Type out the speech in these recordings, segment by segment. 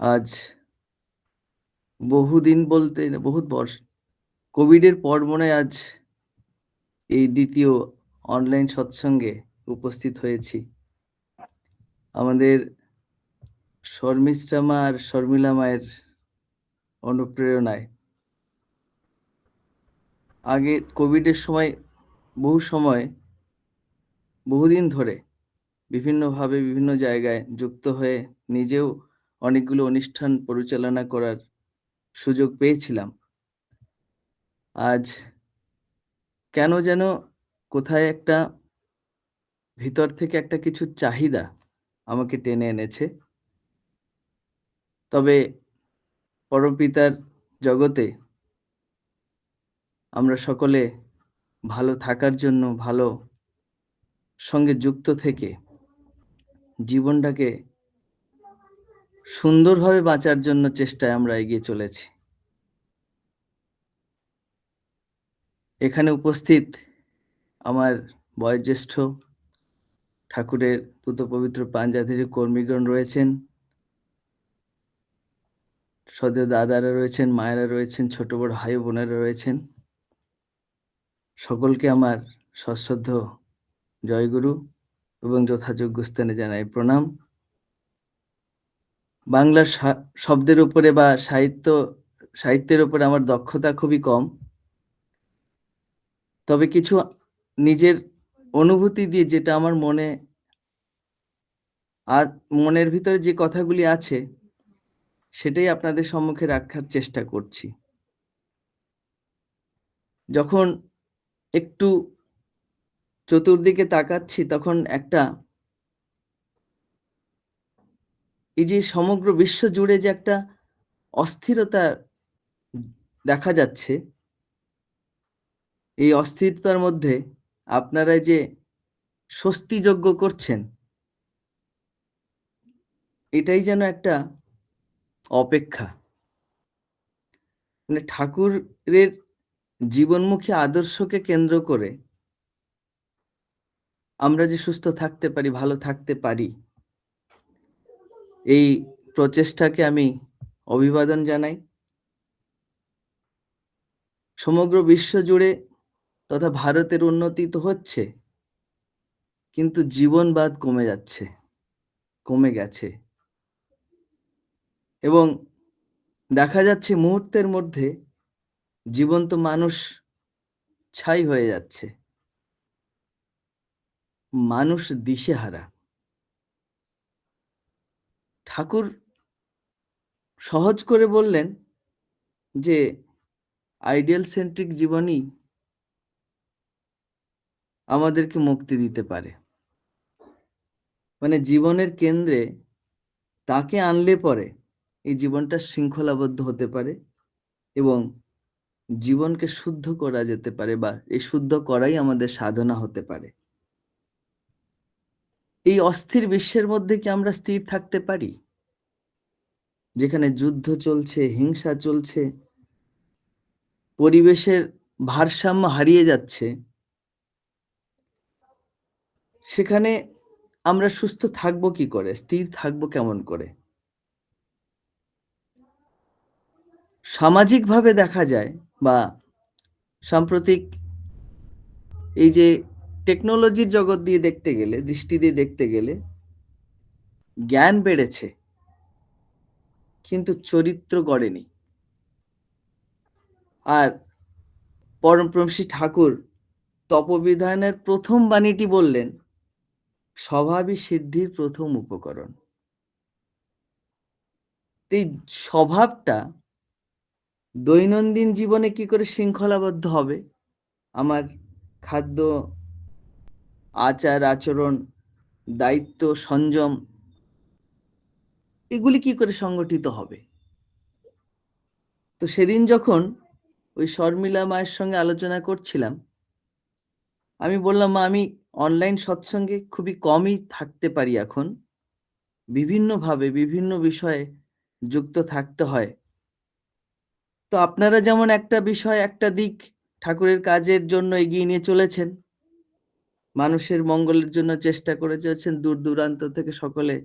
আজ বহুদিন বলতে বহুত বর্ষ কোভিডের পর মনে হয় আজ এই দ্বিতীয় অনলাইন সৎসঙ্গে উপস্থিত হয়েছি। আমাদের শর্মিষ্ঠা মা আর শর্মিলা মায়ের অনুপ্রেরণায় আগে কোভিডের সময় বহুদিন ধরে বিভিন্নভাবে বিভিন্ন জায়গায় যুক্ত হয়ে নিজেও অনেকগুলো অনুষ্ঠান পরিচালনা করার সুযোগ পেয়েছিলাম। আজ কেন যেন কোথায় একটা ভিতর থেকে একটা কিছু চাহিদা আমাকে টেনে এনেছে। তবে পরমপিতার জগতে আমরা সকলে ভালো থাকার জন্য, ভালো সঙ্গে যুক্ত থেকে জীবনটাকে সুন্দরভাবে বাঁচার জন্য চেষ্টায় আমরা এগিয়ে চলেছি। এখানে উপস্থিত আমার বয়োজ্যেষ্ঠ ঠাকুরের পূত পবিত্র প্রাণজাতির কর্মীগণ রয়েছেন, সদয় দাদারা রয়েছেন, মায়েরা রয়েছেন, ছোট বড় ভাই বোনেরা রয়েছেন। সকলকে আমার সশ্রদ্ধ জয়গুরু এবং যথাযোগ্য স্থানে জানাই প্রণাম। বাংলা শব্দের উপরে বা সাহিত্যের উপরে আমার দক্ষতা খুবই কম। তবে কিছু নিজের অনুভূতি দিয়ে যেটা আমার মনের ভিতরে যে কথাগুলি আছে সেটাই আপনাদের সম্মুখে রাখার চেষ্টা করছি। যখন একটু চতুর্দিকে তাকাচ্ছি তখন একটা এই যে সমগ্র বিশ্ব জুড়ে যে একটা অস্থিরতা দেখা যাচ্ছে, এই অস্থিরতার মধ্যে আপনারা যে স্বস্তিযজ্ঞ করছেন, এটাই যেন একটা অপেক্ষা। মানে ঠাকুরের জীবনমুখী আদর্শকে কেন্দ্র করে আমরা যে সুস্থ থাকতে পারি, ভালো থাকতে পারি, এই প্রচেষ্টাকে আমি অভিবাদন জানাই। সমগ্র বিশ্ব জুড়ে তথা ভারতের উন্নতি তো হচ্ছে, কিন্তু জীবনবাদ কমে গেছে এবং দেখা যাচ্ছে মুহূর্তের মধ্যে জীবন্ত মানুষ ছাই হয়ে যাচ্ছে, মানুষ দিশেহারা। ঠাকুর সহজ করে বললেন যে আইডিয়াল সেন্ট্রিক জীবনই আমাদেরকে মুক্তি দিতে পারে। মানে জীবনের কেন্দ্রে তাকে আনলে পরে এই জীবনটা শৃঙ্খলাবদ্ধ হতে পারে এবং জীবনকে শুদ্ধ করা যেতে পারে, বা এই শুদ্ধ করাই আমাদের সাধনা হতে পারে। এই অস্থির বিশ্বের মধ্যে কি আমরা স্থির থাকতে পারি, যেখানে যুদ্ধ চলছে, হিংসা চলছে, পরিবেশের ভারসাম্য হারিয়ে যাচ্ছে? সেখানে আমরা সুস্থ থাকবো কি করে, স্থির থাকবো কেমন করে? সামাজিকভাবে দেখা যায় বা সাম্প্রতিক এই যে টেকনোলজির জগৎ দিয়ে দেখতে গেলে, দৃষ্টি দিয়ে দেখতে গেলে, জ্ঞান বেড়েছে কিন্তু চরিত্র গড়েনি। আর পরমপ্রমশী ঠাকুর তপবিধানের প্রথম বাণীটি বললেন, স্বভাবই সিদ্ধির প্রথম উপকরণ। এই স্বভাবটা দৈনন্দিন জীবনে কি করে শৃঙ্খলাবদ্ধ হবে? আমার খাদ্য, আচার আচরণ, দায়িত্ব, সংযম, এগুলি কি করে সংগঠিত হবে? তো সেদিন যখন ওই শর্মিলা মায়ের সঙ্গে আলোচনা করছিলাম, আমি বললাম, মা, আমি অনলাইন সৎসঙ্গে খুবই কমই থাকতে পারি এখন, বিভিন্নভাবে বিভিন্ন বিষয়ে যুক্ত থাকতে হয়। তো আপনারা যেমন একটা বিষয়, একটা দিক ঠাকুরের কাজের জন্য এগিয়ে নিয়ে চলেছেন, মানুষের মঙ্গলের জন্য চেষ্টা করে চলেছেন, দূর দূরান্ত থেকে সকলে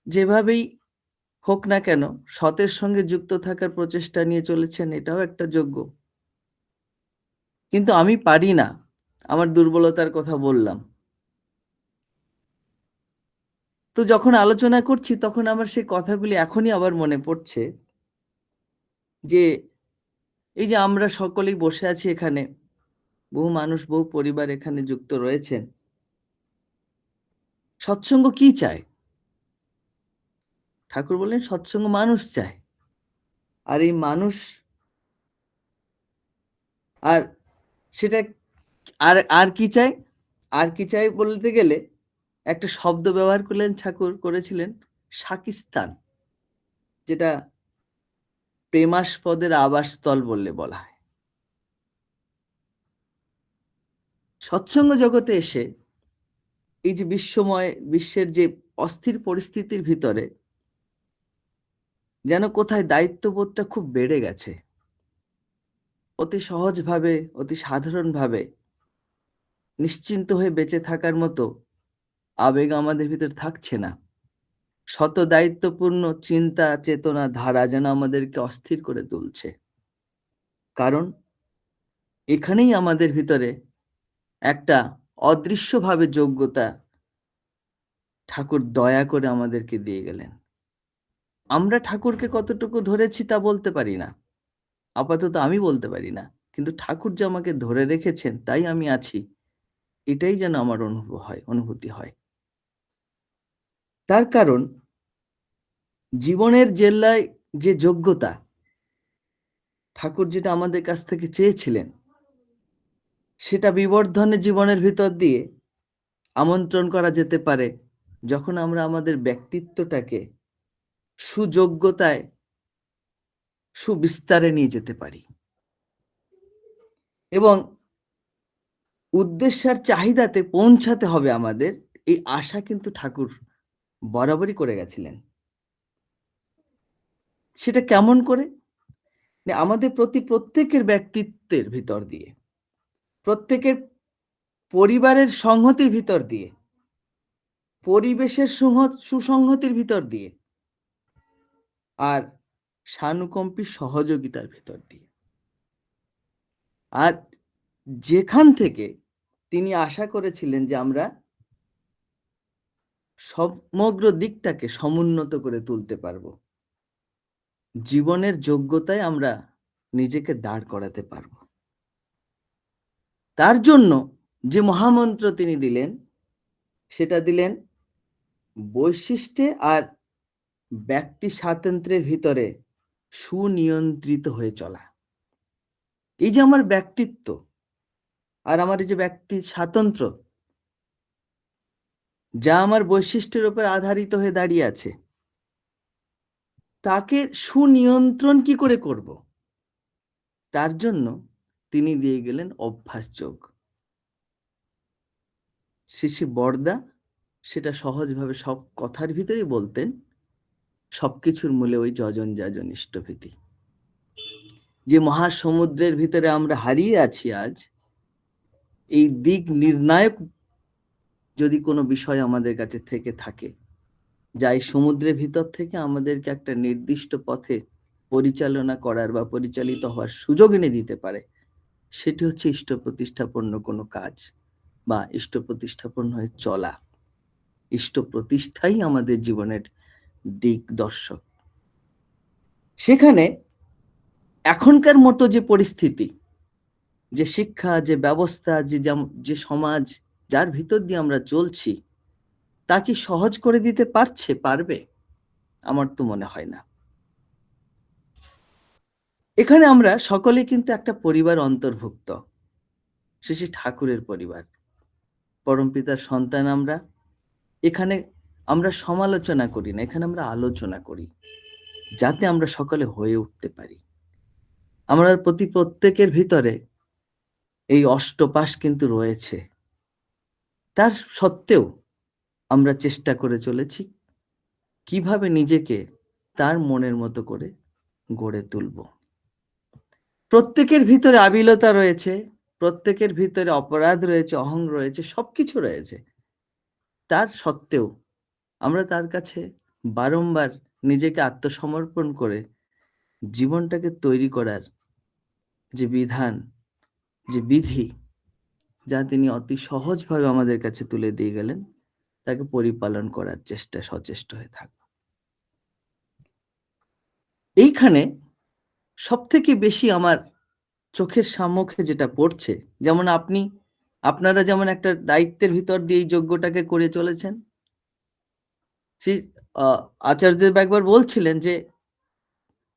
যেভাবেই হোক না কেন, সতের সঙ্গে যুক্ত থাকার প্রচেষ্টা নিয়ে চলেছেন, এটাও একটা যজ্ঞ। কিন্তু আমি পারি না, আমার দুর্বলতার কথা বললাম। তো যখন আলোচনা করছি তখন আমার সেই কথাগুলি এখনই আবার মনে পড়ছে যে এই যে আমরা সকলেই বসে আছি এখানে, বহু মানুষ, বহু পরিবার এখানে যুক্ত রয়েছেন। সৎসঙ্গ কি চায়? ঠাকুর বললেন সৎসঙ্গ মানুষ চায়। আর এই মানুষ, আর সেটা আর কি চাই? আর কি চাই বলতে গেলে একটা শব্দ ব্যবহার করলেন, ঠাকুর করেছিলেন সাকিস্তান, যেটা প্রেমাস্পদের আবাসস্থল বললে বলা হয়। সৎসঙ্গ জগতে এসে এই যে বিশ্বের যে অস্থির পরিস্থিতির ভিতরে যেন কোথায় দায়িত্ববোধটা খুব বেড়ে গেছে। অতি সহজভাবে, অতি সাধারণভাবে নিশ্চিন্ত হয়ে বেঁচে থাকার মতো আবেগ আমাদের ভিতর থাকছে না। শত দায়িত্বপূর্ণ চিন্তা, চেতনা, ধারা যেন আমাদেরকে অস্থির করে তুলছে। কারণ এখানেই আমাদের ভিতরে একটা অদৃশ্যভাবে যোগ্যতা ঠাকুর দয়া করে আমাদেরকে দিয়ে গেলেন। আমরা ঠাকুরকে কতটুকু ধরেছি তা বলতে পারি না, আপাতত আমি বলতে পারি না, কিন্তু ঠাকুর যে আমাকে ধরে রেখেছেন তাই আমি আছি, এটাই যেন আমার অনুভূতি হয়। তার কারণ জীবনের জেল্লায় যে যোগ্যতা ঠাকুর যেটা আমাদের কাছ থেকে চেয়েছিলেন, সেটা বিবর্ধনে জীবনের ভিতর দিয়ে আমন্ত্রণ করা যেতে পারে যখন আমরা আমাদের ব্যক্তিত্বটাকে সুযোগ্যতায়, সুবিস্তারে নিয়ে যেতে পারি। এবং উদ্দেশ্য আর চাহিদাতে পৌঁছাতে হবে আমাদের, এই আশা কিন্তু ঠাকুর বরাবরই করে গেছিলেন। সেটা কেমন করে? আমাদের প্রত্যেকের ব্যক্তিত্বের ভিতর দিয়ে, প্রত্যেকের পরিবারের সংহতির ভিতর দিয়ে, পরিবেশের সুসংহতির ভিতর দিয়ে, আর সানুকম্পী সহযোগিতার ভিতর দিয়ে। আর যেখান থেকে তিনি আশা করেছিলেন যে আমরা সমগ্র দিকটাকে সমুন্নত করে তুলতে পারবো, জীবনের যোগ্যতায় আমরা নিজেকে দাঁড় করাতে পারবো। তার জন্য যে মহামন্ত্র তিনি দিলেন, সেটা দিলেন বৈশিষ্ট্যে আর ব্যক্তি স্বাতন্ত্র্যের ভিতরে সুনিয়ন্ত্রিত হয়ে চলা। এই যে আমার ব্যক্তিত্ব আর আমার এই যে ব্যক্তি স্বাতন্ত্র্য, যা আমার বৈশিষ্ট্যের উপর আধারিত হয়ে দাঁড়িয়ে আছে, তাকে সুনিয়ন্ত্রণ কি করে করব? তার জন্য তিনি দিয়ে গেলেন অভ্যাস যোগ। শ্রী বরদা সেটা সহজভাবে সব কথার ভিতরেই বলতেন, সবকিছুর মূলে ওই যজন যাজন ইষ্টভীতি। যে মহাসমুদ্রের ভিতরে আমরা হারিয়ে আছি আজ, এই দিক নির্ণায়ক যদি কোনো বিষয় আমাদের কাছে থেকে থাকে, যা এই সমুদ্রের ভিতর থেকে আমাদেরকে একটা নির্দিষ্ট পথে পরিচালনা করার বা পরিচালিত হওয়ার সুযোগ এনে দিতে পারে, সেটি হচ্ছে ইষ্ট প্রতিষ্ঠাপন্ন কোনো কাজ বা ইষ্ট প্রতিষ্ঠাপন্ন হয়ে চলা। ইষ্ট প্রতিষ্ঠাই আমাদের জীবনের দিক দর্শক। সেখানে এখনকার মতো যে পরিস্থিতি, যে শিক্ষা, যে ব্যবস্থা, যে সমাজ যার ভিতর দিয়ে আমরা চলছি, তা কি সহজ করে দিতে পারবে? আমার তো মনে হয় না। এখানে আমরা সকলে কিন্তু একটা পরিবার অন্তর্ভুক্ত, শ্রী ঠাকুরের পরিবার, পরমপিতার সন্তান আমরা। এখানে আমরা সমালোচনা করি না, এখানে আমরা আলোচনা করি, যাতে আমরা সকলে হয়ে উঠতে পারি। আমরা প্রত্যেকের ভিতরে এই অষ্টপাশ কিন্তু রয়েছে, তার সত্ত্বেও আমরা চেষ্টা করে চলেছি কিভাবে নিজেকে তার মনের মতো করে গড়ে তুলব। প্রত্যেকের ভিতরে আবিলতা রয়েছে, প্রত্যেকের ভিতরে অপরাধ রয়েছে, অহং রয়েছে, সবকিছু রয়েছে। তার সত্ত্বেও আমরা তার কাছে বারংবার নিজেকে আত্মসমর্পণ করে জীবনটাকে তৈরি করার যে বিধান, যে বিধি, যা তিনি অতি সহজভাবে আমাদের কাছে তুলে দিয়ে গেলেন, তাকে পরিপালন করার সচেষ্ট হয়ে থাকবো। এইখানে সবথেকে বেশি আমার চোখের সম্মুখে যেটা পড়ছে, যেমন আপনারা যেমন একটা দায়িত্বের ভিতর দিয়ে এই যজ্ঞটাকে করে চলেছেন। শ্রী আচার্যদেব একবার বলছিলেন যে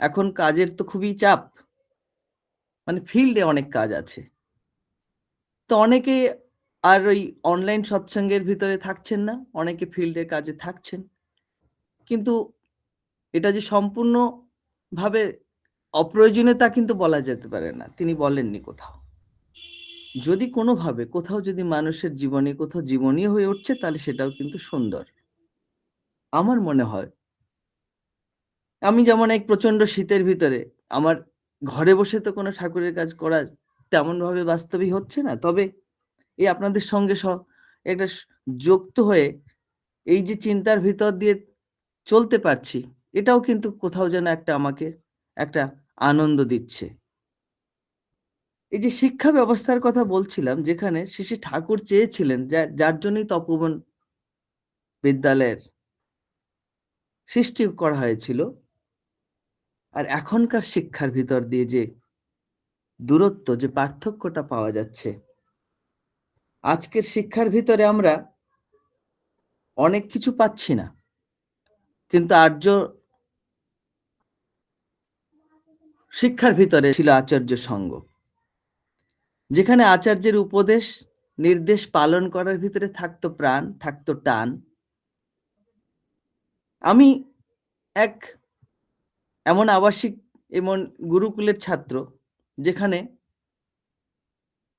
এখন কাজের তো খুবই চাপ, মানে ফিল্ডে অনেক কাজ আছে। তো অনেকে আর ওই অনলাইন সৎসঙ্গের ভিতরে থাকছেন না, অনেকে ফিল্ডের কাজে থাকছেন। কিন্তু এটা যে সম্পূর্ণভাবে অপ্রয়োজনীয় তা কিন্তু বলা যেতে পারে না, তিনি বলেননি কোথাও। যদি কোনোভাবে কোথাও যদি মানুষের জীবনে কোথাও জীবনীয় হয়ে উঠছে, তাহলে সেটাও কিন্তু সুন্দর। আমার মনে হয় আমি যেমন এই প্রচন্ড শীতের ভিতরে আমার ঘরে বসে তো কোনো ঠাকুরের কাজ করা তেমনভাবে বাস্তবিক হচ্ছে না। তবে এই আপনাদের সঙ্গে একটা যুক্ত হয়ে এই যে চিন্তার ভিতর দিয়ে চলতে পারছি, এটাও কিন্তু কোথাও যেন আমাকে একটা আনন্দ দিচ্ছে। এই যে শিক্ষা ব্যবস্থার কথা বলছিলাম, যেখানে শ্রী ঠাকুর চেয়েছিলেন যার জন্যই তপোবন বিদ্যালয়ের সৃষ্টি করা হয়েছিল, আর এখনকার শিক্ষার ভিতর দিয়ে যে দূরত্ব, যে পার্থক্যটা পাওয়া যাচ্ছে, আজকের শিক্ষার ভিতরে আমরা অনেক কিছু পাচ্ছি না, কিন্তু আর্য শিক্ষার ভিতরে ছিল আচার্য সঙ্গ, যেখানে আচার্যের উপদেশ নির্দেশ পালন করার ভিতরে থাকতো প্রাণ, থাকতো টান। আমি এক এমন আবাসিক এমন গুরুকুলের ছাত্র, যেখানে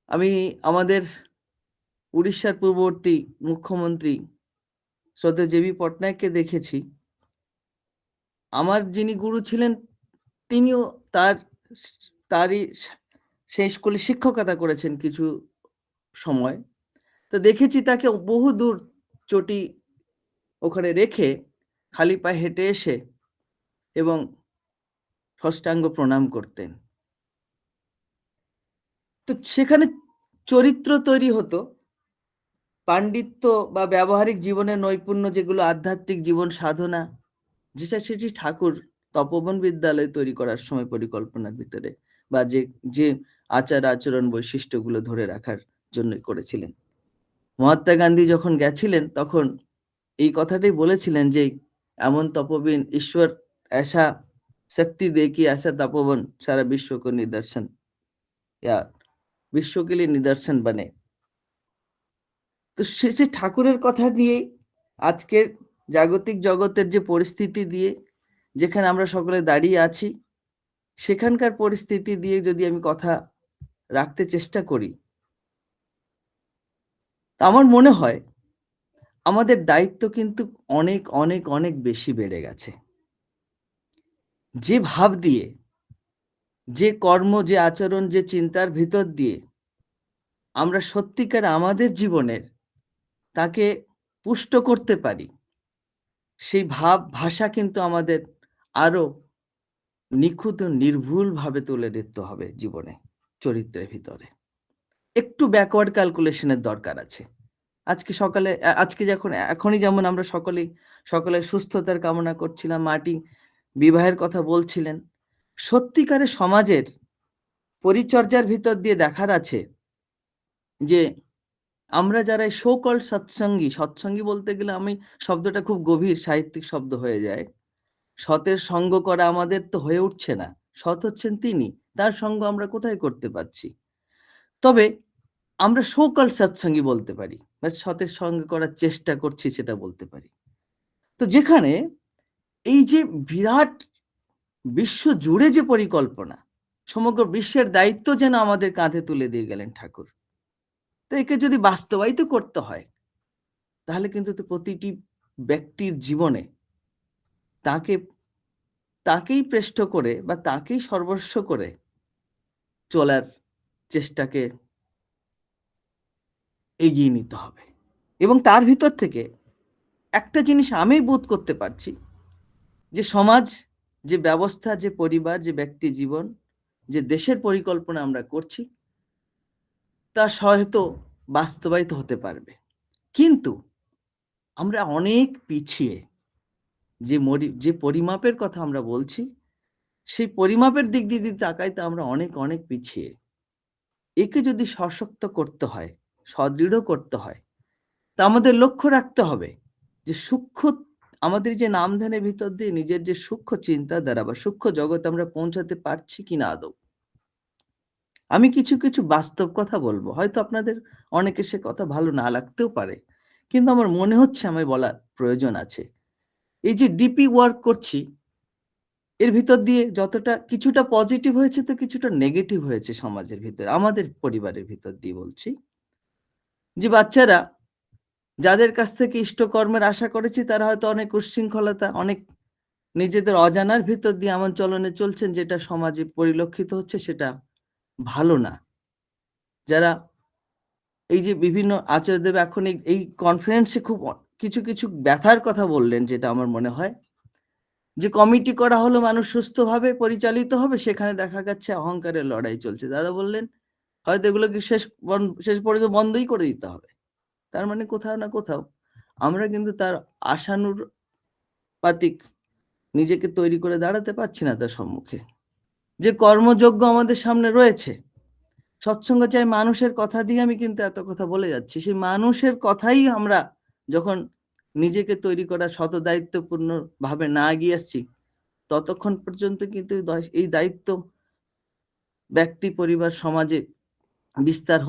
আমি আমাদের উড়িষ্যার পূর্ববর্তী মুখ্যমন্ত্রী শ্রদ্ধেয় জে বি পটনায়ককে দেখেছি। আমার যিনি গুরু ছিলেন, তিনিও তারই সেই স্কুলে শিক্ষকতা করেছেন কিছু সময়। তো দেখেছি তাকে বহু দূর চটি ওখানে রেখে খালি পায়ে হেঁটে এসে এবং ষষ্ঠাঙ্গ প্রণাম করতেন। তো সেখানে চরিত্র তৈরি হতো, পাণ্ডিত্য বা ব্যবহারিক জীবনের নৈপুণ্য, যেগুলো আধ্যাত্মিক জীবন সাধনা, সেটি ঠাকুর তপোবন বিদ্যালয় তৈরি করার সময় পরিকল্পনার ভিতরে বা যে আচার আচরণ বৈশিষ্ট্যগুলো ধরে রাখার জন্য করেছিলেন। মহাত্মা গান্ধী যখন গেছিলেন, তখন এই কথাটাই বলেছিলেন যে এমন তপোবন ঈশ্বর ऐसा शक्ति दे कि ऐसा तपोवन सारा विश्व को निदर्शन या विश्व के लिए निदर्शन बने। তো সে ঠাকুরের কথা দিয়ে আজকের জাগতিক জগতের যে পরিস্থিতি দিয়ে যেখানে আমরা সকলে দাঁড়িয়ে আছি, সেখানকার পরিস্থিতি দিয়ে যদি আমি কথা রাখতে চেষ্টা করি, আমার মনে হয় আমাদের দায়িত্ব কিন্তু অনেক অনেক অনেক বেশি বেড়ে গেছে। যে ভাব দিয়ে, যে কর্ম, যে আচরণ, যে চিন্তার ভিতর দিয়ে আমরা সত্যিকার আমাদের জীবনের তাকে পুষ্ট করতে পারি, সেই ভাব ভাষা কিন্তু আমাদের আরো নিখুঁত ও নির্ভুলভাবে তুলে ধরতে হবে জীবনে, চরিত্রের ভিতরে। একটু ব্যাকওয়ার্ড ক্যালকুলেশনের দরকার আছে। আজকে এখনই যেমন আমরা সকলের সুস্থতার কামনা করছিলাম, মাটি বিবাহের কথা বলছিলেন, সত্যিকারের সমাজের পরিচর্যার ভিতর দিয়ে দেখার আছে যে আমরা যারা সো কল্ড সৎসঙ্গী বলতে গেলে আমি শব্দটা খুব গভীর সাহিত্যিক শব্দ হয়ে যায়। সতের সঙ্গ করা আমাদের তো হয়ে উঠছে না। সৎ হচ্ছেন তিনি, তার সঙ্গ আমরা কোথায় করতে পারছি? তবে আমরা সো কল্ড সৎসঙ্গী বলতে পারি, বা সতের সঙ্গে করার চেষ্টা করছি সেটা বলতে পারি। তো যেখানে এই যে বিরাট বিশ্ব জুড়ে যে পরিকল্পনা, সমগ্র বিশ্বের দায়িত্ব যেন আমাদের কাঁধে তুলে দিয়ে গেলেন ঠাকুর। তো একে যদি বাস্তবায়িত করতে হয়, তাহলে কিন্তু প্রতিটি ব্যক্তির জীবনে তাকেই প্রেষ্ঠ করে বা তাকেই সর্বস্ব করে চলার চেষ্টাকে এগিয়ে নিতে হবে। এবং তার ভিতর থেকে একটা জিনিস আমি বোধ করতে পারছি যে সমাজ, যে ব্যবস্থা, যে পরিবার, যে ব্যক্তি জীবন, যে দেশের পরিকল্পনা আমরা করছি, তা হয়তো বাস্তবায়িত হতে পারবে, কিন্তু আমরা অনেক পিছিয়ে। যে পরিমাপের কথা আমরা বলছি, সেই পরিমাপের দিক দিয়ে যদি তাকাই, তা আমরা অনেক অনেক পিছিয়ে। একে যদি সশক্ত করতে হয়, সদৃঢ় করতে হয়, তা আমাদের লক্ষ্য রাখতে হবে যে সূক্ষ্ম, আমাদের যে নামধানের ভিতর দিয়ে নিজের যে সূক্ষ্ম চিন্তাধারা বা সূক্ষ্ম জগৎ আমরা পৌঁছাতে পারছি কিনা আদৌ। আমি কিছু কিছু বাস্তব কথা বলবো, হয়তো আপনাদের অনেকের সে কথা ভালো না লাগতেও পারে, কিন্তু আমার মনে হচ্ছে আমার বলার প্রয়োজন আছে। এই যে ডিপি ওয়ার্ক করছি, এর ভিতর দিয়ে যতটা কিছুটা পজিটিভ হয়েছে, তো কিছুটা নেগেটিভ হয়েছে সমাজের ভিতরে, আমাদের পরিবারের ভিতর দিয়ে বলছি। যে বাচ্চারা যাদের কাছ থেকে ইষ্টকর্মের আশা করেছি, তারা হয়তো অনেক উচ্ছৃঙ্খলতা, অনেক নিজেদের অজানার ভিতর দিয়ে এমন চলনে চলছেন, যেটা সমাজে পরিলক্ষিত হচ্ছে, সেটা ভালো না। যারা এই যে বিভিন্ন আচার্যদেব এখন এই কনফারেন্সে খুব কিছু কিছু ব্যথার কথা বললেন, যেটা আমার মনে হয় যে কমিটি করা হলো, মানুষ সুস্থভাবে পরিচালিত হবে, সেখানে দেখা যাচ্ছে অহংকারের লড়াই চলছে। দাদা বললেন হয়তো এগুলোকে শেষ পর্যন্ত বন্ধই করে দিতে হবে। তার মানে কোথাও না কোথাও আমরা কিন্তু তার আশানুপাতিক নিজেকে তৈরি করে দাঁড়াতে পারছি না তার সম্মুখে। যে কর্মযোগ্য আমাদের সামনে রয়েছে, সৎসঙ্গ চাই মানুষের কথা দিয়ে আমি কিন্তু এত কথা বলে যাচ্ছি, সেই মানুষের কথাই আমরা যখন নিজেকে তৈরি করার শত দায়িত্বপূর্ণ ভাবে না এগিয়ে আসছি, ততক্ষণ পর্যন্ত কিন্তু এই দায়িত্ব ব্যক্তি, পরিবার, সমাজে বিস্তার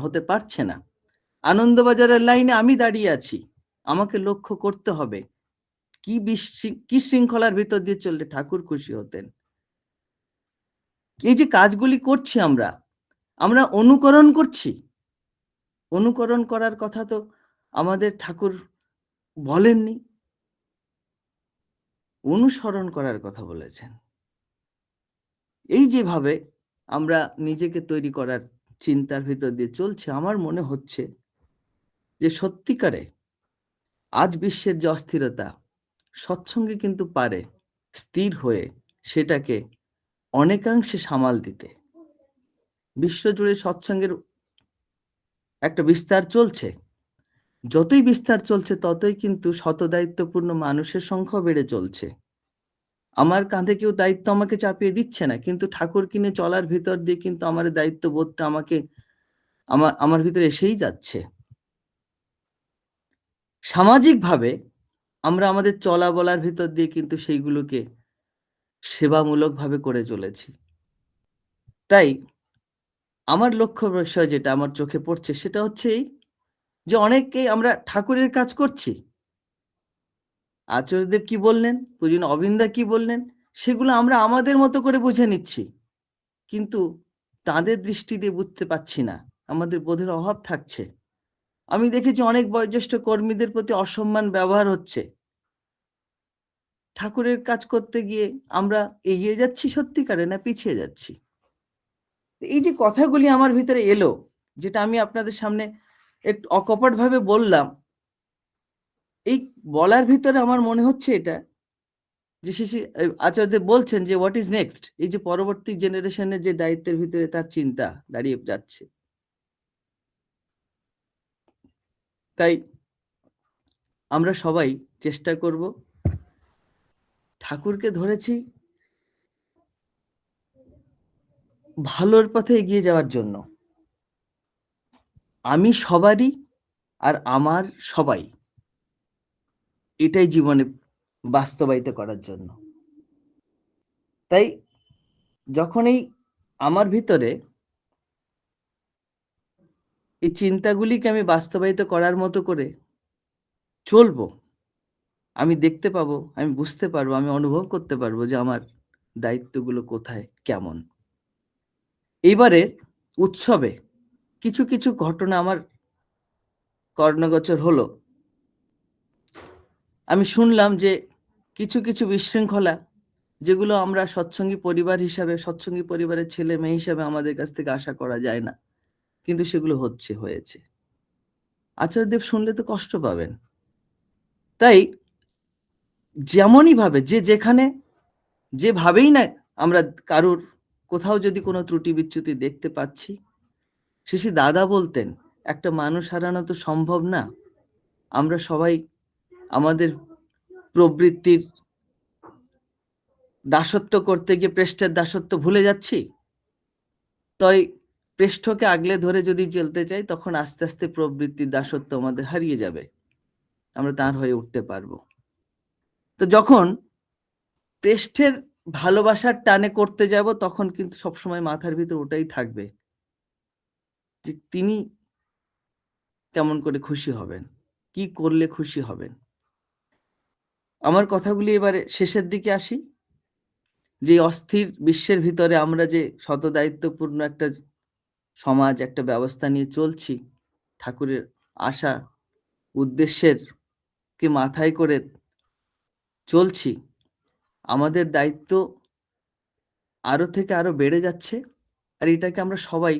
হতে পারছে না। আনন্দবাজারের লাইনে আমি দাঁড়িয়ে আছি, আমাকে লক্ষ্য করতে হবে কি শৃঙ্খলার ভিতর দিয়ে চললে ঠাকুর খুশি হতেন। এই যে কাজগুলি করছি আমরা অনুকরণ করছি। অনুকরণ করার কথা তো আমাদের ঠাকুর বলেননি, অনুসরণ করার কথা বলেছেন। এই যেভাবে আমরা নিজেকে তৈরি করার চিন্তার ভিতর দিয়ে চলছে, আমার মনে হচ্ছে যে সত্যিকারে আজ বিশ্বের যে অস্থিরতা, সৎসঙ্গে কিন্তু পারে স্থির হয়ে সেটাকে অনেকাংশে সামাল দিতে। বিশ্বজুড়ে সৎসঙ্গের একটা বিস্তার চলছে, যতই বিস্তার চলছে ততই কিন্তু শতদায়িত্বপূর্ণ মানুষের সংখ্যা বেড়ে চলছে। আমার কাঁধে কেউ দায়িত্ব আমাকে চাপিয়ে দিচ্ছে না, কিন্তু ঠাকুর কিনে চলার ভিতর দিয়ে কিন্তু আমার দায়িত্ববোধটা আমাকে আমার ভিতরে এসেই যাচ্ছে। সামাজিকভাবে আমরা আমাদের চলা বলার ভিতর দিয়ে কিন্তু সেইগুলোকে সেবামূলকভাবে করে চলেছি। তাই আমার লক্ষ্য বিষয় যেটা আমার চোখে পড়ছে, সেটা হচ্ছে এই যে অনেকেই আমরা ঠাকুরের কাজ করছি, আচার্যদেব কি বললেন, পূজনীয় অবিন্দা কি বললেন, সেগুলো আমরা আমাদের মতো করে বুঝে নিচ্ছি, কিন্তু তাদের দৃষ্টি দিয়ে বুঝতে পারছি না, আমাদের বোধের অভাব থাকছে। আমি দেখেছি অনেক বয়োজ্যেষ্ঠ কর্মীদের প্রতি অসম্মান ব্যবহার হচ্ছে। ঠাকুরের কাজ করতে গিয়ে আমরা এগিয়ে যাচ্ছি সত্যিকারে, না পিছিয়ে যাচ্ছি? এই যে কথাগুলি আমার ভিতরে এলো, যেটা আমি আপনাদের সামনে একটু অকপট ভাবে বললাম, এই বলার ভিতরে আমার মনে হচ্ছে এটা যে আচার্যদেব বলছেন যে হোয়াট ইজ নেক্সট, এই যে পরবর্তী জেনারেশনের যে দায়িত্বের ভিতরে তার চিন্তা দাঁড়িয়ে যাচ্ছে। তাই আমরা সবাই চেষ্টা করব, ঠাকুরকে ধরেছি ভালোর পথে এগিয়ে যাওয়ার জন্য। আমি সবারই আর আমার সবাই, এটাই জীবনে বাস্তবায়িত করার জন্য। তাই যখন আমার ভিতরে এই চিন্তাগুলিকে আমি বাস্তবায়িত করার মতো করে চলবো, আমি দেখতে পাবো, আমি বুঝতে পারবো, আমি অনুভব করতে পারবো যে আমার দায়িত্বগুলো কোথায়, কেমন। এইবারে উৎসবে কিছু কিছু ঘটনা আমার কর্ণগোচর হলো। আমি শুনলাম যে কিছু কিছু বিশৃঙ্খলা, যেগুলো আমরা সৎসঙ্গী পরিবার হিসাবে, সৎসঙ্গী পরিবারের ছেলে মেয়ে হিসাবে আমাদের কাছ থেকে আশা করা যায় না, কিন্তু সেগুলো হয়েছে। আচার্যদেব শুনলে তো কষ্ট পাবেন। তাই যেমনই ভাবে যে যেখানে যেভাবেই না আমরা কারুর কোথাও যদি কোনো ত্রুটি বিচ্যুতি দেখতে পাচ্ছি, শেষে দাদা বলতেন, একটা মানুষ হারানো তো সম্ভব না। আমরা সবাই আমাদের প্রবৃত্তির দাসত্ব করতে গিয়ে পৃষ্ঠের দাসত্ব ভুলে যাচ্ছি। তাই পৃষ্ঠকে আগলে ধরে যদি চলতে চাই, তখন আস্তে আস্তে প্রবৃত্তির দাসত্ব আমাদের হারিয়ে যাবে। আমরা তার হয়ে উঠতে পারবো। তো যখন পৃষ্ঠের ভালোবাসার টানে করতে যাব, তখন কিন্তু সবসময় মাথার ভিতর ওটাই থাকবে যে তিনি কেমন করে খুশি হবেন, কি করলে খুশি হবেন। আমার কথাগুলি এবারে শেষের দিকে আসি। যে অস্থির বিশ্বের ভিতরে আমরা যে শতদায়িত্বপূর্ণ একটা সমাজ, একটা ব্যবস্থা নিয়ে চলছি, ঠাকুরের আশা উদ্দেশ্যের কে মাথায় করে চলছি, আমাদের দায়িত্ব আরো থেকে আরো বেড়ে যাচ্ছে। আর এটাকে আমরা সবাই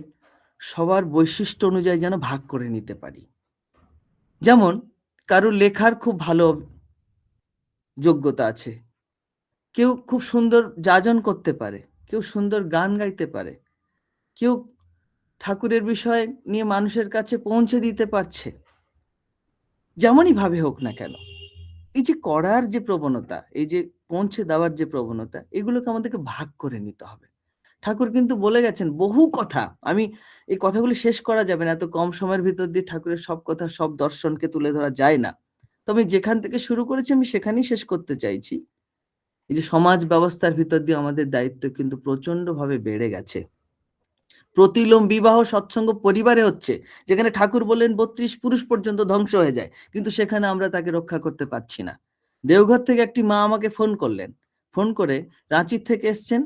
সবার বৈশিষ্ট্য অনুযায়ী যেন ভাগ করে নিতে পারি। যেমন কারোর লেখার খুব ভালো যোগ্যতা আছে, কেউ খুব সুন্দর যাজন করতে পারে, কেউ সুন্দর গান গাইতে পারে, কেউ ঠাকুরের বিষয় নিয়ে মানুষের কাছে পৌঁছে দিতে পারছে। যেমনই ভাবে হোক না কেন, এই যে করার যে প্রবণতা, এই যে পৌঁছে দেওয়ার যে প্রবণতা, এগুলোকে আমাদেরকে ভাগ করে নিতে হবে। ঠাকুর কিন্তু বলে গেছেন বহু কথা। আমি এই কথাগুলি শেষ করা যাবে না, এত কম সময়ের ভিতর দিয়ে ঠাকুরের সব কথা, সব দর্শনকে তুলে ধরা যায় না। তবে যেখান থেকে শুরু করেছি আমি সেখানেই শেষ করতে চাইছি। এই যে সমাজ ব্যবস্থার ভিতর দিয়ে আমাদের দায়িত্ব কিন্তু প্রচন্ড ভাবে বেড়ে গেছে। প্রতিলোম বিবাহ সৎসঙ্গ পরিবারে হচ্ছে, যেখানে ঠাকুর বললেন 32 পুরুষ পর্যন্ত ধ্বংস হয়ে যায়, কিন্তু সেখানে আমরা তাকে রক্ষা করতে পারছি না। দেওঘর থেকে একটি মা আমাকে ফোন করলেন, ফোন করে রাঁচির থেকে এসছেন,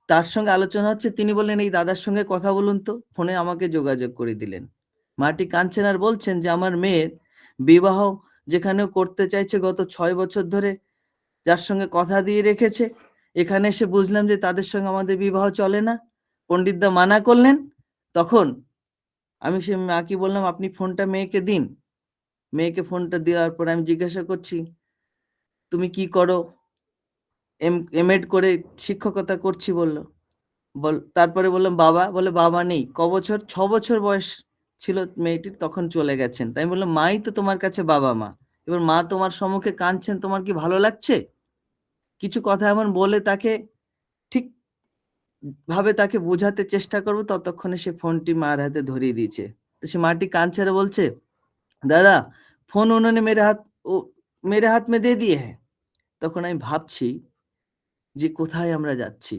তার সঙ্গে আলোচনা হচ্ছে, তিনি বললেন এই দাদার সঙ্গে কথা বলুন তো, ফোনে আমাকে যোগাযোগ করে দিলেন। মাটি কাঁদছেন আর বলছেন যে আমার মেয়ের বিবাহ যেখানেও করতে চাইছে, গত 6 বছর ধরে যার সঙ্গে কথা দিয়ে রেখেছে, এখানে এসে বুঝলাম যে তাদের সঙ্গে আমাদের বিবাহ চলে না, পণ্ডিতদা মানা করলেন। তখন আমি সে মাকে বললাম, আপনি ফোনটা মেয়েকে দিন। মেয়েকে ফোনটা দেওয়ার পর আমি জিজ্ঞাসা করছি, তুমি কি করো? এমএড করে শিক্ষকতা করছি বলল। তারপরে বললাম বাবা, বলে বাবা নেই। ক বছর? 6 বছর বয়স ছিল মেয়েটির, তখন চলে গেছেন। তাই আমি বললাম, মাই তো তোমার কাছে বাবা মা, এবার মা তোমার সম্মুখে কাঁদছেন, তোমার কি ভালো লাগছে? কিছু কথা এমন বলে তাকে ঠিক ভাবে তাকে বোঝাতে চেষ্টা করবো, ততক্ষণে সে ফোনটি মার হাতে ধরিয়ে দিয়েছে। তো সে মাটি কাঁদছে আর বলছে, দাদা फोन उन्होंने मेरे हाथ में दे दिए हैं। তখন আমি ভাবছি যে কোথায় আমরা যাচ্ছি,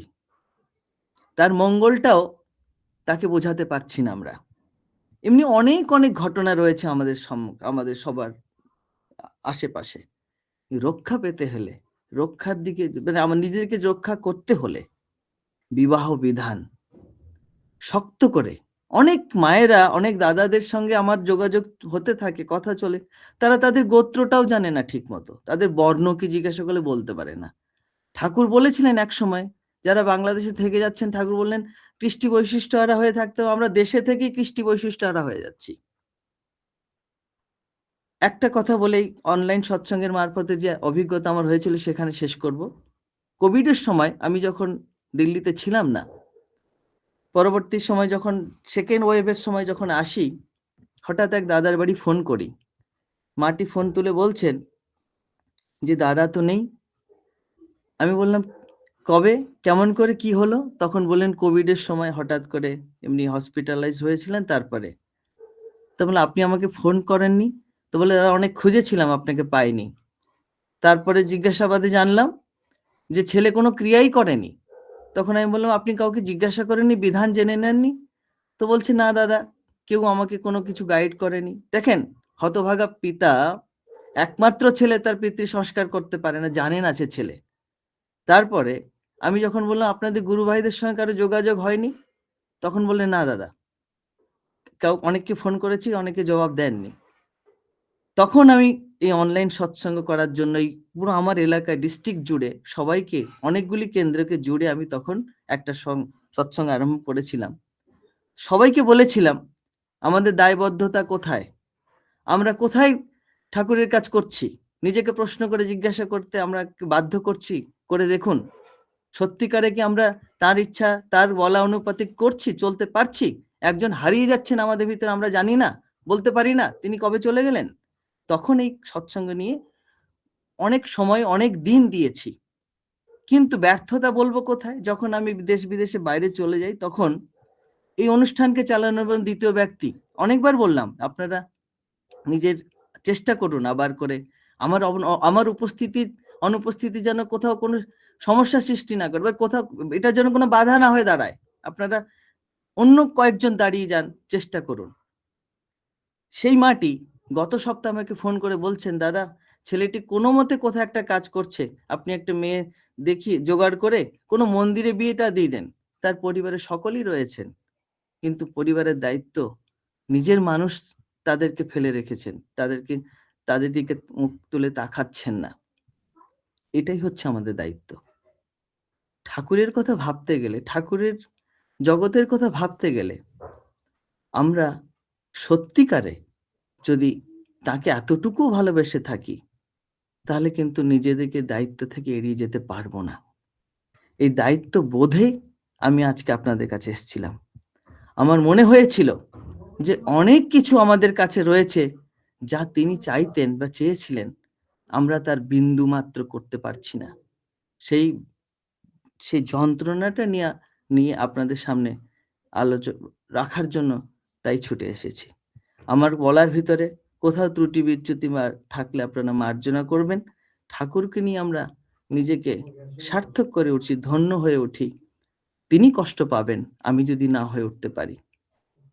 তার মঙ্গলটাও তাকে বোঝাতে পারছি না আমরা। এমনি অনেক অনেক ঘটনা রয়েছে আমাদের সবার আশেপাশে। রক্ষা পেতে হলে, রক্ষার দিকে মানে আমার নিজেদেরকে রক্ষা করতে হলে বিবাহ বিধান শক্ত করে, অনেক মায়েরা অনেক দাদাদের সঙ্গে আমার যোগাযোগ হতে থাকে, কথা চলে, তারা তাদের গোত্রটাও জানে না ঠিক মতো, তাদের বর্ণ কি জিজ্ঞাসা করলে বলতে পারে না। ঠাকুর বলেছিলেন এক সময়, যারা বাংলাদেশে থেকে যাচ্ছেন, ঠাকুর বললেন কৃষ্টি বৈশিষ্ট্য হারা হয়ে থাকতেও আমরা দেশে থেকেই কৃষ্টি বৈশিষ্ট্য হারা হয়ে যাচ্ছি। একটা কথা বলেই অনলাইন সৎসঙ্গের মারফতে যে অভিজ্ঞতা আমার হয়েছিল সেখানে শেষ করব। কোভিডের সময় আমি যখন দিল্লিতে ছিলাম না, পরবর্তী সময় যখন সেকেন্ড ওয়েভের সময় যখন আসি, হঠাৎ এক দাদার বাড়ি ফোন করি। মাটি ফোন তুলে বলছেন যে দাদা তো নেই। আমি বললাম কবে, কেমন করে, কি হলো? তখন বললেন কোভিডের সময় হঠাৎ করে এমনি হসপিটালাইজ হয়েছিলেন। তারপরে তো বললাম আপনি আমাকে ফোন করেননি? তো বলে দাদা অনেক খুঁজেছিলাম, আপনাকে পাইনি। তারপরে জিজ্ঞাসাবাদে জানলাম যে ছেলে কোনো ক্রিয়াই করেনি। তখন আমি বললাম আপনি কাউকে জিজ্ঞাসা করেননি, বিধান জেনে নেননি? তো বলছে না দাদা, কেউ আমাকে কোনো কিছু গাইড করেনি। দেখেন, হতভাগা পিতা, একমাত্র ছেলে তার পিতৃ সংস্কার করতে পারে না, জানেন আছে ছেলে। তারপরে আমি যখন বললাম আপনাদের গুরু ভাইদের সঙ্গে কারো যোগাযোগ হয়নি, তখন বললেন না দাদা, অনেককে ফোন করেছি, অনেকে জবাব দেননি। তখন আমি এই অনলাইন সৎসঙ্গ করার জন্যই পুরো আমার এলাকায় ডিস্ট্রিক্ট জুড়ে সবাইকে, অনেকগুলি কেন্দ্রকে জুড়ে আমি তখন একটা সৎসঙ্গ আরম্ভ করেছিলাম। সবাইকে বলেছিলাম আমাদের দায়বদ্ধতা কোথায়, আমরা কোথায় ঠাকুরের কাজ করছি, নিজেকে প্রশ্ন করে জিজ্ঞাসা করতে আমরা বাধ্য করছি। করে দেখুন, সত্যিকারে কি আমরা তার ইচ্ছা, তার বলা অনুপাতিক করছি, চলতে পারছি? একজন হারিয়ে যাচ্ছেন আমাদের ভিতরে, আমরা জানি না, বলতে পারি না তিনি কবে চলে গেলেন। তখন এই সৎসঙ্গ নিয়ে অনেক সময়, অনেক দিন দিয়েছি। কিন্তু ব্যর্থতা বলবো কোথায়? যখন আমি দেশ বিদেশে বাইরে চলে যাই, তখন এই অনুষ্ঠানকে চালানোর দ্বিতীয় ব্যক্তি। অনেকবার বললাম, আপনারা নিজের চেষ্টা করুন আবার করে। আমার অনুপস্থিতি যেন কোথাও কোনো সমস্যা সৃষ্টি না করে, বা কোথাও এটা যেন কোনো বাধা না হয়ে দাঁড়ায়। আপনারা অন্য কয়েকজন দাঁড়িয়ে যান, চেষ্টা করুন। সেই মাটি গত সপ্তাহে আমাকে ফোন করে বলছেন, দাদা ছেলেটি কোনো মতে কোথাও একটা কাজ করছে, আপনি একটা মেয়ে দেখিয়ে জোগাড় করে কোনো মন্দিরে বিয়েটা দিয়ে দেন। তার পরিবারের সকলেই রয়েছেন, কিন্তু পরিবারের দায়িত্ব, নিজের মানুষ তাদেরকে ফেলে রেখেছেন, তাদের দিকে মুখ তুলে তাকাচ্ছেন না। এটাই হচ্ছে আমাদের দায়িত্ব। ঠাকুরের কথা ভাবতে গেলে, ঠাকুরের জগতের কথা ভাবতে গেলে, আমরা সত্যিকারে যদি তাকে এতটুকু ভালোবেসে থাকি, তাহলে কিন্তু নিজেদেরকে দায়িত্ব থেকে এড়িয়ে যেতে পারবো না। এই দায়িত্ব বোধে আমি আজকে আপনাদের কাছে এসেছিলাম। আমার মনে হয়েছিল যে অনেক কিছু আমাদের কাছে রয়েছে, যা তিনি চাইতেন বা চেয়েছিলেন, আমরা তার বিন্দু মাত্র করতে পারছি না। সেই যন্ত্রণাটা নিয়ে আপনাদের সামনে রাখার জন্য তাই ছুটে এসেছি। আমার বলার ভিতরে কোথাও ত্রুটি বিচ্যুতি থাকলে আপনারা মার্জনা করবেন। ঠাকুরকে নিয়ে আমরা নিজেকে সার্থক করে উঠছি, ধন্য হয়ে উঠি। তিনি কষ্ট পাবেন আমি যদি না হয়ে উঠতে পারি।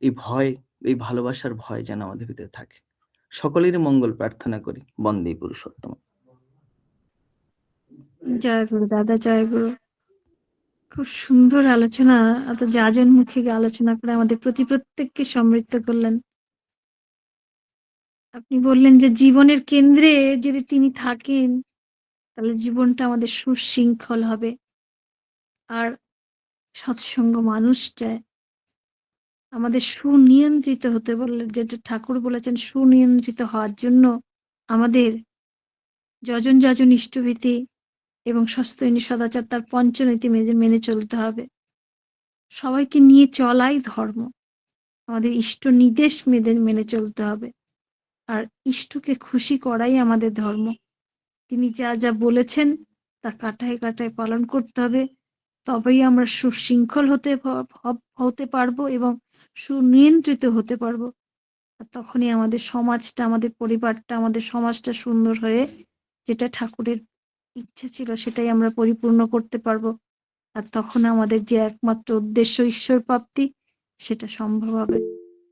এই ভয়, এই ভালোবাসার ভয় যেন আমাদের ভিতরে থাকে। সকলেরই মঙ্গল প্রার্থনা করি। বন্দে পুরুষোত্তম। জয় গুরু দাদা, জয় গুরু। খুব সুন্দর আলোচনা, এত যাজন মুখে আলোচনা করে আমাদের প্রত্যেককে সমৃদ্ধ করলেন। আপনি বললেন যে জীবনের কেন্দ্রে যদি তিনি থাকেন, তাহলে জীবনটা আমাদের সুশৃঙ্খল হবে। আর সৎসঙ্গ মানুষ চায় আমাদের সুনিয়ন্ত্রিত হতে, বললেন যেটা ঠাকুর বলেছেন, সুনিয়ন্ত্রিত হওয়ার জন্য আমাদের যজন যাজন ইষ্টভীতি এবং সস্তৈনী সদাচার, তার পঞ্চনীতি মেনে চলতে হবে। সবাইকে নিয়ে চলাই ধর্ম। আমাদের ইষ্ট নির্দেশ মেনে চলতে হবে, আর ইষ্টকে খুশি করাই আমাদের ধর্ম। তিনি যা যা বলেছেন তা কাটায় কাটায় পালন করতে হবে। তবেই আমরা সুশৃঙ্খল হতে পারবো এবং সুনিয়ন্ত্রিত হতে পারবো। আর তখনই আমাদের সমাজটা, আমাদের পরিবারটা, আমাদের সমাজটা সুন্দর হয়ে, যেটা ঠাকুরের ইচ্ছা ছিল সেটাই আমরা পরিপূর্ণ করতে পারবো। আর তখন আমাদের যে একমাত্র উদ্দেশ্য ঈশ্বর প্রাপ্তি, সেটা সম্ভব হবে।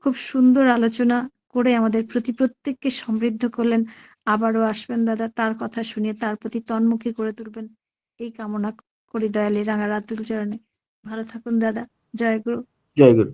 খুব সুন্দর আলোচনা করে আমাদের প্রত্যেককে সমৃদ্ধ করলেন। আবারও আসবেন দাদা, তার কথা শুনিয়ে তার প্রতি তন্মুখী করে তুলবেন, এই কামনা করি দয়ালে রাঙা রাতুল চরণে। ভালো থাকুন দাদা। জয় গুরু। জয় গুরু।